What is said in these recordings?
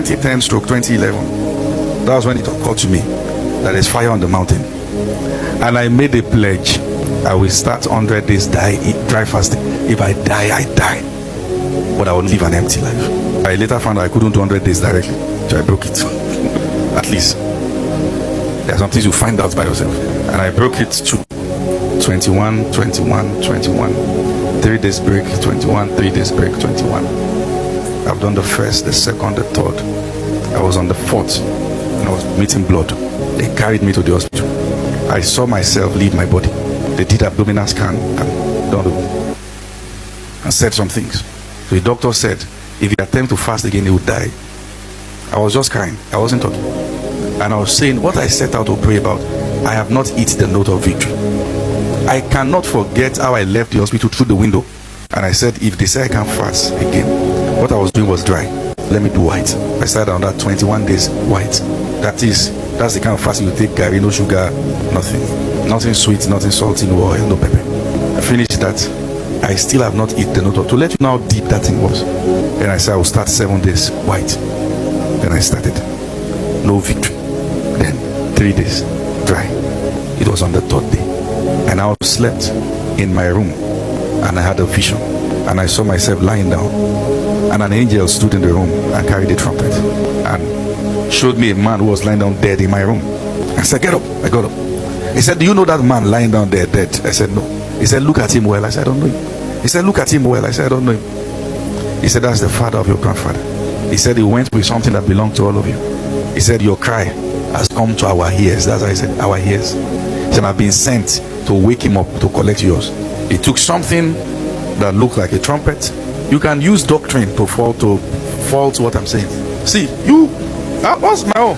2010/2011. That was when it occurred to me that there's fire on the mountain. And I made a pledge. I will start 100 days dry fasting. If I die, I die. But I will live an empty life. I later found out I couldn't do 100 days directly. So I broke it. At least. There are some things you find out by yourself. And I broke it to 21, 21, 21. 3 days break, 21, 3 days break, 21. I've done the first, the second, the third. I was on the fourth and I was meeting blood. They carried me to the hospital. I saw myself leave my body. They did abdominal scan and said some things. So the doctor said, if he attempts to fast again, he would die. I was just crying. I wasn't talking. And I was saying, what I set out to pray about, I have not hit the note of victory. I cannot forget how I left the hospital through the window. And I said, if they say I can't fast again, what I was doing was dry. Let me do white. I started on that 21 days white. That's the kind of fasting you take, Gary, no sugar, nothing sweet, nothing salty, no oil, no pepper. I finished that. I still have not hit the note of, to let you know how deep that thing was. And I said I will start 7 days white. Then I started. No victory. Then 3 days dry. It was on the 3rd day. And I slept in my room and I had a vision. And I saw myself lying down. And an angel stood in the room and carried a trumpet. And showed me a man who was lying down dead in my room. I said, get up. I got up. He said, do you know that man lying down there dead? I said, no. He said, look at him well. I said, I don't know him. He said, look at him well. I said, I don't know him. He said, that's the father of your grandfather. He said, he went with something that belonged to all of you. He said, your cry has come to our ears. That's how he said, our ears. He said, I've been sent to wake him up to collect yours. He took something that looked like a trumpet. You can use doctrine to fault what I'm saying. See, what's my own?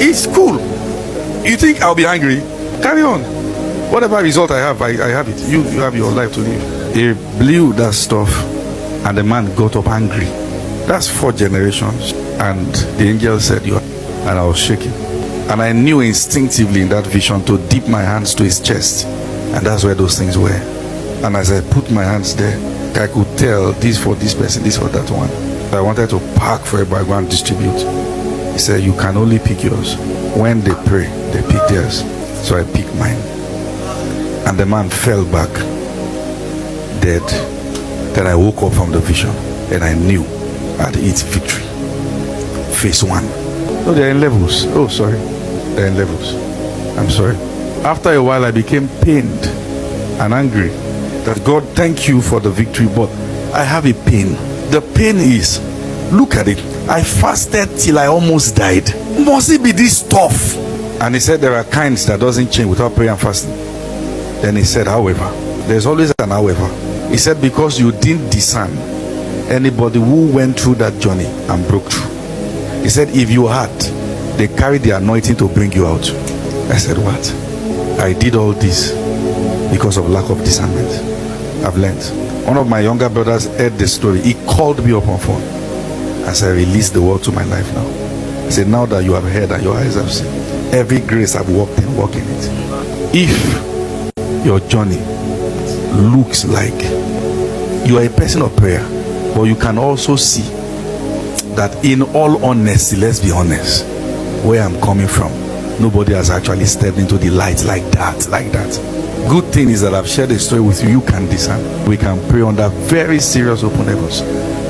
It's cool. You think I'll be angry? Carry on. Whatever result I have, I have it. You have your life to live. He blew that stuff and the man got up angry. That's 4 generations. And the angel said, you are. And I was shaking. And I knew instinctively in that vision to dip my hands to his chest. And that's where those things were. And as I put my hands there, I could tell this for this person, this for that one. I wanted to pack for everybody, go and distribute. He said, you can only pick yours. When they pray, they pick theirs. So I picked mine. And the man fell back, dead. Then I woke up from the vision and I knew I had hit victory. Phase 1. No, they're in levels. Oh, sorry. They're in levels. I'm sorry. After a while, I became pained and angry that God, thank you for the victory, but I have a pain. The pain is, look at it. I fasted till I almost died. Must it be this tough? And he said there are kinds that doesn't change without prayer and fasting. Then he said, however, there's always an however. He said, because you didn't discern anybody who went through that journey and broke through. He said, if you had, they carried the anointing to bring you out. I said, what? I did all this because of lack of discernment. I've learned. One of my younger brothers heard the story. He called me up on phone as I released the word to my life now. I said, now that you have heard and your eyes have seen, every grace I've walked in, walk in it. If your journey looks like you are a person of prayer, but you can also see that in all honesty, let's be honest, where I'm coming from, nobody has actually stepped into the light like that. Good thing is that I've shared a story with you. You can discern. We can pray under very serious open heavens.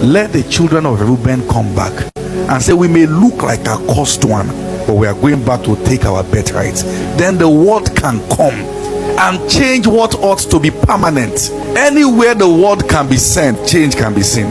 Let the children of Reuben come back and say, we may look like a cursed one, but we are going back to take our birthright. Then the word can come and change what ought to be permanent. Anywhere the word can be sent, change can be seen.